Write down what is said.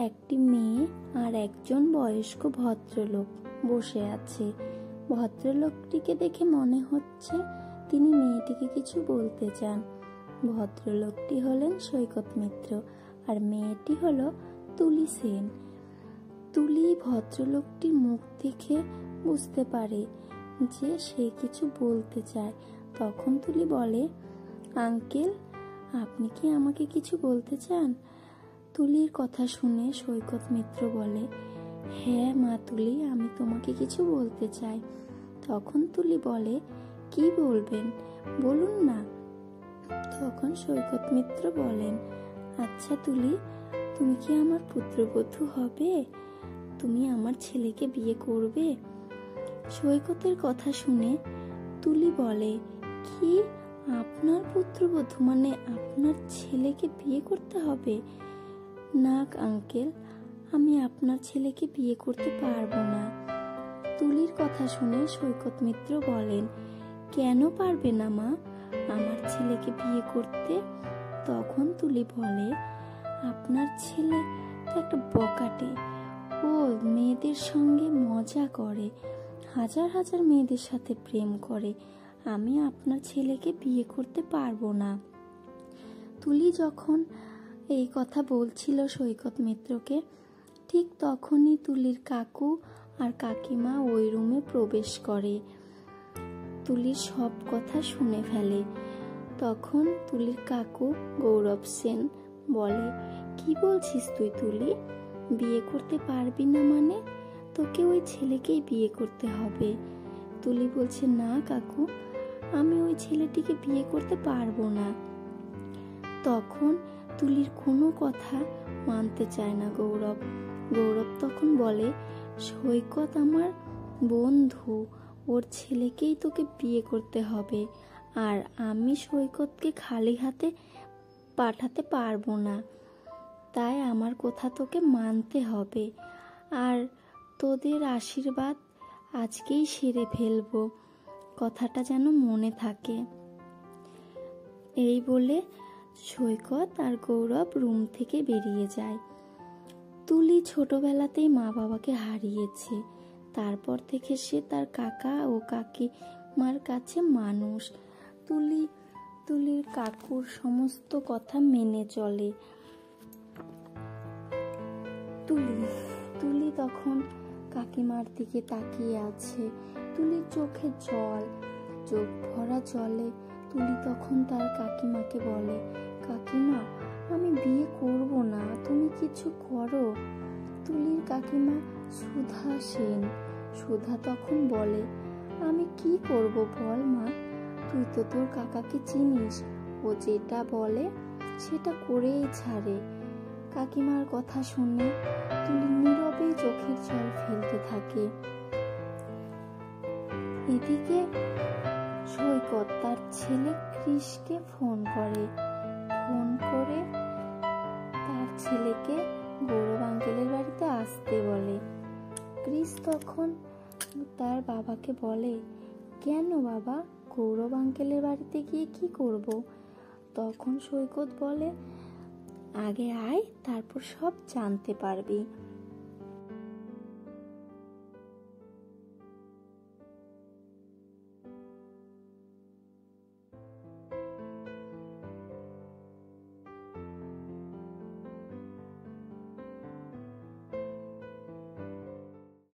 একটি মেয়ে আর একজন বয়স্ক ভদ্রলোক বসে আছে। ভদ্রলোকটিকে দেখে মনে হচ্ছে তিনি মেয়েটিকে কিছু বলতে চান। ভদ্রলোকটি হলেন সৈকত মিত্র আর মেয়েটি হলো তুলি সেন। তুলি ভদ্রলোকটির মুখ দেখে বুঝতে পারে যে সে কিছু বলতে চায়। তখন তুলি বলে, আঙ্কেল, আপনি কি আমাকে কিছু বলতে চান? তুলির কথা শুনে সৈকত মিত্র বলে, হ্যাঁ মা তুলি, আমি তোমাকে কিছু বলতে চাই। তখন তুলি বলে, কি বলবেন, বলুন না। তখন সৈকত মিত্র বলেন, আচ্ছা তুলি, তুমি কি আমার পুত্রবধূ হবে? তুমি আমার ছেলেকে বিয়ে করবে? সৈকতের কথা শুনে তুলি বলে, কি, আপনার পুত্রবধূ মানে আপনার ছেলেকে বিয়ে করতে হবে? না আঙ্কেল, আমি আপনার ছেলেকে বিয়ে করতে পারবো না। তুলির কথা শুনে সৈকত মিত্র বলেন, কেন পারবে না মা আমার ছেলেকে বিয়ে করতে? তখন তুলি বলে, আপনার ছেলে তো একটা বকাটে, ও মেয়েদের সঙ্গে মজা করে, হাজার হাজার মেয়েদের সাথে প্রেম করে, আমি আপনার ছেলেকে বিয়ে করতে পারবো না। তুলি যখন এই কথা বলছিল সৈকত মিত্রকে, ঠিক তখনই তুলির কাকু আর কাকিমা ওই রুমে প্রবেশ করে। তুলির সব কথা শুনে ফেলে। তখন তুলির কাকু গৌরব সেন বলে, কি বলছিস তুই তুলি, বিয়ে করতে পারবি না মানে? তোকে ওই ছেলেকেই বিয়ে করতে হবে। তুলি বলছে, না কাকু, আমি ওই ছেলেটিকে বিয়ে করতে পারবো না। তখন তুলির কোনো কথা মানতে চায় না গৌরব। গৌরব তখন বলে, সৈকত আমার বন্ধু, ওর ছেলেকেই তোকে বিয়ে করতে হবে, আর আমি সৈকতকে খালি হাতে পাঠাতে পারবো না, তাই আমার কথা তোকে মানতে হবে, আর তোদের আশীর্বাদ আজকেই সেরে ফেলবো, কথাটা যেন মনে থাকে। এই বলে সৈকত আর গৌরব রুম থেকে বেরিয়ে যায়। তুলি ছোটবেলাতেই মা বাবাকে হারিয়েছে। তারপর থেকে সে তার কাকা ও কাকিমার কাছে মানুষ। তুলির কাকুর সমস্ত কথা মেনে চলে। তুলি তখন কাকিমার দিকে তাকিয়ে আছে। তুলির চোখে জল, চোখ ভরা জলে তুলি তখন তার কাকিমাকে বলে, কাকিমা, আমি বিয়ে করব না, তুমি কিছু করো। তুলির কাকিমা সুধা সেন। সুধা তখন বলে, আমি কি করব বল মা, তুই তো তোর কাকাকে চিনিস, ও যেটা বলে সেটা করেই ছাড়ে। কাকিমার কথা শুনে তুলি নীরবে চোখের জল ফেলতে থাকে। এদিকে সৈকত তার ছেলে কৃষকে ফোন করে তার ছেলেকে গৌরব আঙ্কেলের বাড়িতে আসতে বলে। কৃষ তখন তার বাবাকে বলে, কেন বাবা, গৌরব আঙ্কেলের বাড়িতে গিয়ে কি করব? তখন সৈকত বলে, আগে আয়, তারপর সব জানতে পারবি।